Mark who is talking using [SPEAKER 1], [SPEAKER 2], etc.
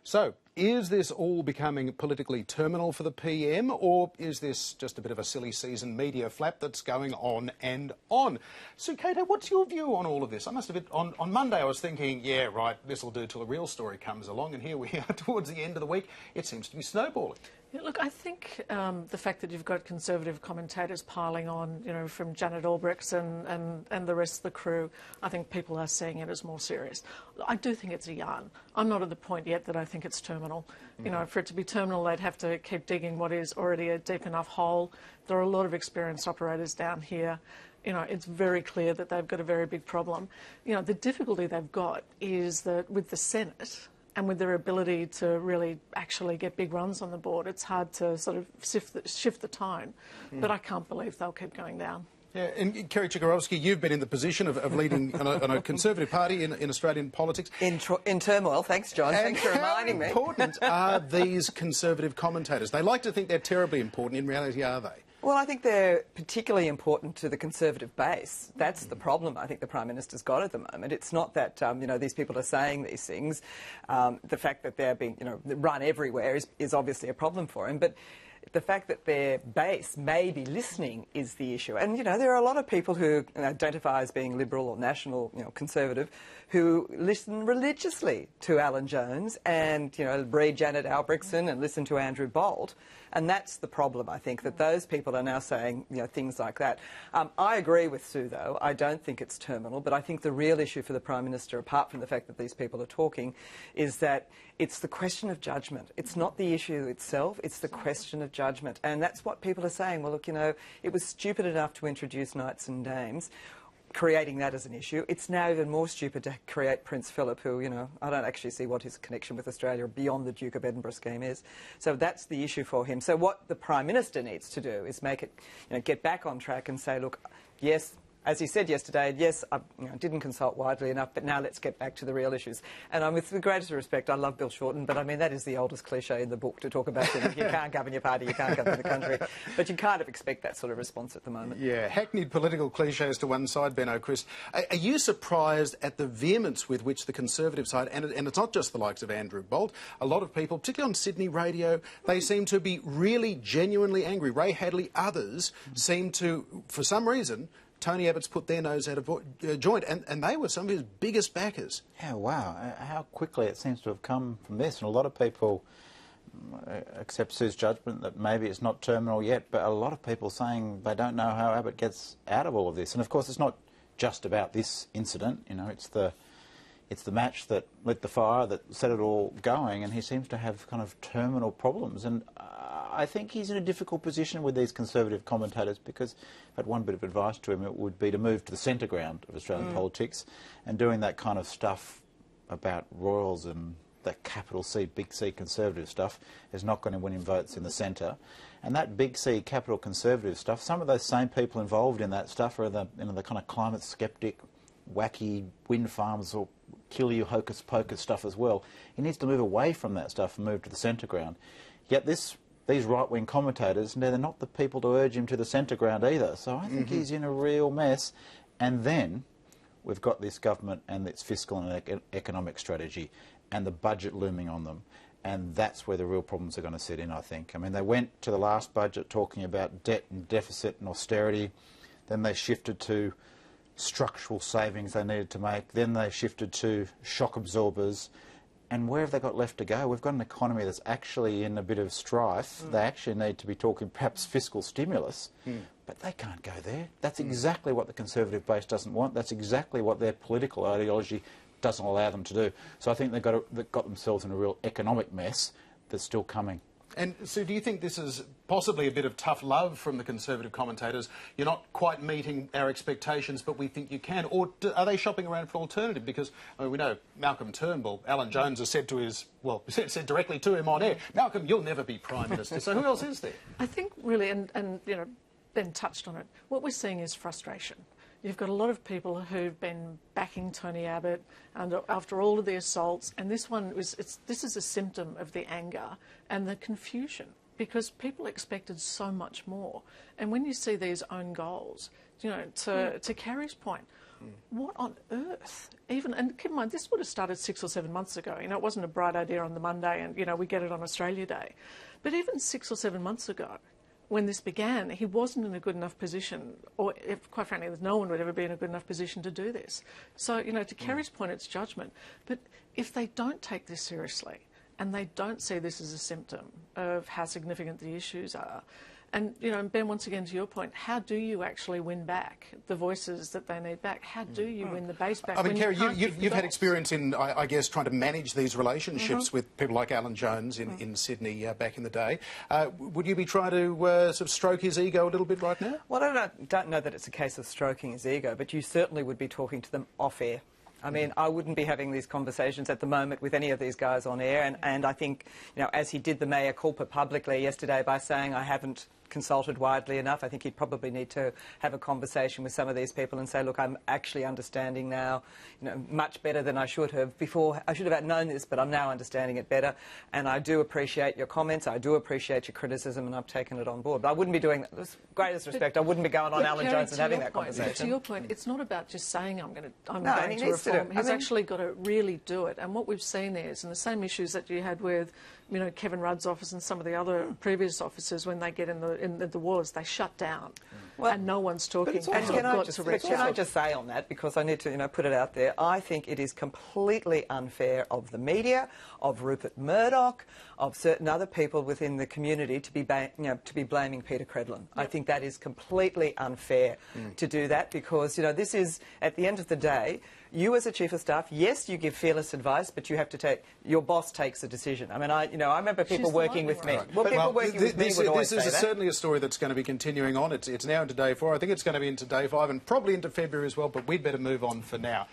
[SPEAKER 1] So, is this all becoming politically terminal for the PM, or is this just a bit of a silly season media flap that's going on and on? So, Cato, what's your view on all of this? I must admit, on Monday I was thinking, yeah, right, this will do till a real story comes along, and here we are towards the end of the week. It seems to be snowballing.
[SPEAKER 2] Yeah, look, I think the fact that you've got Conservative commentators piling on, you know, from Janet Albrechts and the rest of the crew, I think people are seeing it as more serious. I do think it's a yarn. I'm not at the point yet that I think it's terminal. You know, for it to be terminal, they'd have to keep digging what is already a deep enough hole. There are a lot of experienced operators down here. You know, it's very clear that they've got a very big problem. You know, the difficulty they've got is that with the Senate and with their ability to really actually get big runs on the board, it's hard to sort of shift the tone. But I can't believe they'll keep going down.
[SPEAKER 1] Yeah, and Kerry Chikarovsky, you've been in the position of leading on a Conservative party in Australian politics.
[SPEAKER 3] In turmoil, thanks, John. Thanks for reminding me.
[SPEAKER 1] How important are these Conservative commentators? They like to think they're terribly important. In reality, are they?
[SPEAKER 3] Well, I think they're particularly important to the Conservative base. That's the problem I think the Prime Minister's got at the moment. It's not that, you know, these people are saying these things. The fact that they're being, you know, run everywhere is obviously a problem for him. But the fact that their base may be listening is the issue. And, you know, there are a lot of people who identify as being Liberal or National, you know, Conservative, who listen religiously to Alan Jones and, you know, read Janet Albrechtsen and listen to Andrew Bolt. And that's the problem, I think, that those people are now saying, you know, things like that. I agree with Sue, though. I don't think it's terminal, but I think the real issue for the Prime Minister, apart from the fact that these people are talking, is that it's the question of judgment. It's not the issue itself, it's the question of judgment. And that's what people are saying. Well, look, you know, it was stupid enough to introduce knights and dames, creating that as an issue. It's now even more stupid to create Prince Philip, who, you know, I don't actually see what his connection with Australia beyond the Duke of Edinburgh scheme is. So that's the issue for him. So what the Prime Minister needs to do is make it, you know, get back on track and say, look, yes, as he said yesterday, yes, I didn't consult widely enough, but now let's get back to the real issues. And with the greatest respect, I love Bill Shorten, but I mean, that is the oldest cliche in the book to talk about, you know, you can't govern your party, you can't govern the country. But you kind of expect that sort of response at the moment.
[SPEAKER 1] Yeah, hackneyed political cliches to one side, Benno, Chris. Are you surprised at the vehemence with which the Conservative side, and it's not just the likes of Andrew Bolt, a lot of people, particularly on Sydney radio, they seem to be really genuinely angry. Ray Hadley, others seem to, for some reason, Tony Abbott's put their nose out of joint, and they were some of his biggest backers.
[SPEAKER 4] Yeah, wow. How quickly it seems to have come from this. And a lot of people accept Sue's judgment that maybe it's not terminal yet, but a lot of people saying they don't know how Abbott gets out of all of this. And, of course, it's not just about this incident. You know, it's the match that lit the fire, that set it all going, and he seems to have kind of terminal problems. And I think he's in a difficult position with these Conservative commentators because, if I had one bit of advice to him, it would be to move to the centre ground of Australian politics, and doing that kind of stuff about royals and that capital C, big C Conservative stuff is not going to win him votes in the centre. And that big C capital Conservative stuff, some of those same people involved in that stuff are the, you know, the kind of climate sceptic, wacky wind farms or kill you hocus pocus stuff as well. He needs to move away from that stuff and move to the centre ground. Yet these right-wing commentators, they're not the people to urge him to the centre ground either. So I think he's in a real mess. And then we've got this government and its fiscal and economic strategy and the budget looming on them. And that's where the real problems are going to sit in, I think. I mean, they went to the last budget talking about debt and deficit and austerity. Then they shifted to structural savings they needed to make. Then they shifted to shock absorbers. And where have they got left to go? We've got an economy that's actually in a bit of strife. They actually need to be talking perhaps fiscal stimulus, but they can't go there. That's exactly what the Conservative base doesn't want. That's exactly what their political ideology doesn't allow them to do. So I think they've got themselves in a real economic mess that's still coming.
[SPEAKER 1] And Sue, do you think this is possibly a bit of tough love from the Conservative commentators? You're not quite meeting our expectations, but we think you can. Or are they shopping around for an alternative? Because I mean, we know Malcolm Turnbull, Alan Jones has said to his, well, said directly to him on air, Malcolm, you'll never be Prime Minister. So who else is there?
[SPEAKER 2] I think really, and you know, Ben touched on it, what we're seeing is frustration. You've got a lot of people who've been backing Tony Abbott after all of the assaults, and this is a symptom of the anger and the confusion because people expected so much more. And when you see these own goals, you know, to Kerry's point, What on earth? And keep in mind, this would have started 6 or 7 months ago. You know, it wasn't a bright idea on the Monday and, you know, we get it on Australia Day. But even 6 or 7 months ago, when this began, he wasn't in a good enough position, or if, quite frankly, no one would ever be in a good enough position to do this. So, you know, to Kerry's point, it's judgment. But if they don't take this seriously and they don't see this as a symptom of how significant the issues are, and, you know, Ben, once again, to your point, how do you actually win back the voices that they need back? How do you win the base back?
[SPEAKER 1] I mean, Kerry, you've had
[SPEAKER 2] dots?
[SPEAKER 1] experience in, I guess, trying to manage these relationships with people like Alan Jones in Sydney back in the day. Would you be trying to sort of stroke his ego a little bit right now?
[SPEAKER 3] Well, I don't know that it's a case of stroking his ego, but you certainly would be talking to them off air. I mean, I wouldn't be having these conversations at the moment with any of these guys on air, and I think, you know, as he did the mea culpa publicly yesterday by saying I haven't consulted widely enough, I think he'd probably need to have a conversation with some of these people and say, look, I'm actually understanding now, you know, much better than I should have before. I should have known this, but I'm now understanding it better, and I do appreciate your comments, I do appreciate your criticism, and I've taken it on board. But I wouldn't be doing that. With greatest respect, I wouldn't be going on Alan Jones and having that conversation.
[SPEAKER 2] To your point, it's not about just saying I'm going to
[SPEAKER 3] he
[SPEAKER 2] reform. He's actually got to really do it. And what we've seen is, and the same issues that you had with, you know, Kevin Rudd's office and some of the other previous officers, when they get in the wars, they shut down, and no one's talking.
[SPEAKER 3] And can I just say on that, because I need to, you know, put it out there, I think it is completely unfair of the media, of Rupert Murdoch, of certain other people within the community to be, to be blaming Peter Credlin. Yep. I think that is completely unfair to do that, because, you know, this is, at the end of the day, you as a Chief of Staff, yes, you give fearless advice, but you have to take, your boss takes a decision. I mean, I remember people working with me. Well, people working with me would always say that.
[SPEAKER 1] This is certainly a story that's going to be continuing on. It's now into day 4. I think it's going to be into day 5 and probably into February as well, but we'd better move on for now.